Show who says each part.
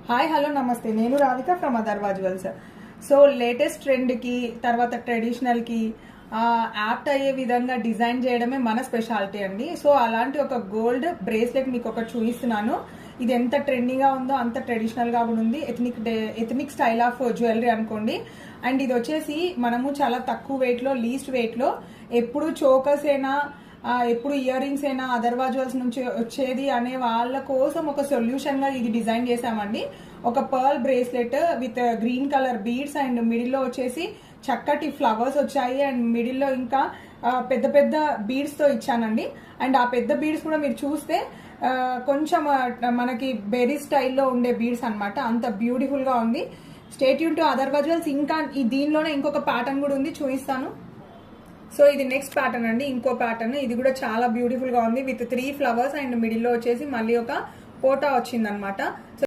Speaker 1: Hi hello నమస్తే, నేను Radhika from Atharva jewels. So latest ట్రెండ్కి తర్వాత ట్రెడిషనల్కి యాప్ట్ అయ్యే విధంగా డిజైన్ చేయడమే మన స్పెషాలిటీ అండి. సో అలాంటి ఒక గోల్డ్ బ్రేస్లెట్ మీకు ఒకటి చూపిస్తున్నాను. ఇది ఎంత ట్రెండింగ్గా ఉందో అంత ట్రెడిషనల్గా కూడా ఉంది. ఎథనిక్ స్టైల్ ఆఫ్ జ్యువెలరీ అనుకోండి. అండ్ ఇది వచ్చేసి మనము చాలా తక్కువ వెయిట్లో, లీస్ట్ వెయిట్లో, ఎప్పుడు చోకర్స్ అయినా ఎప్పుడు ఇయర్ రింగ్స్ అయినా అదర్వా జ్యువెల్స్ నుంచి వచ్చేది అనే వాళ్ళ కోసం ఒక సొల్యూషన్ గా ఇది డిజైన్ చేసామండి. ఒక pearl bracelet with green colour beads and middle లో వచ్చేసి చక్కటి ఫ్లవర్స్ వచ్చాయి. అండ్ మిడిల్ లో ఇంకా పెద్ద పెద్ద బీడ్స్ తో ఇచ్చానండి. అండ్ ఆ పెద్ద బీడ్స్ కూడా మీరు చూస్తే కొంచెం మనకి బెరీ స్టైల్లో ఉండే బీడ్స్ అన్నమాట. అంత బ్యూటిఫుల్ గా ఉంది. Stay tune to Atharva jewels. ఇంకా దీనిలోనే ఇంకొక ప్యాటర్న్ కూడా ఉంది, చూపిస్తాను. సో ఇది నెక్స్ట్ ప్యాటర్న్ అండి, ఇంకో ప్యాటర్న్. ఇది కూడా చాలా బ్యూటిఫుల్ గా ఉంది విత్ 3 ఫ్లవర్స్ అండ్ మిడిల్ లో వచ్చేసి మళ్ళీ ఒక పోటా వచ్చింది అనమాట.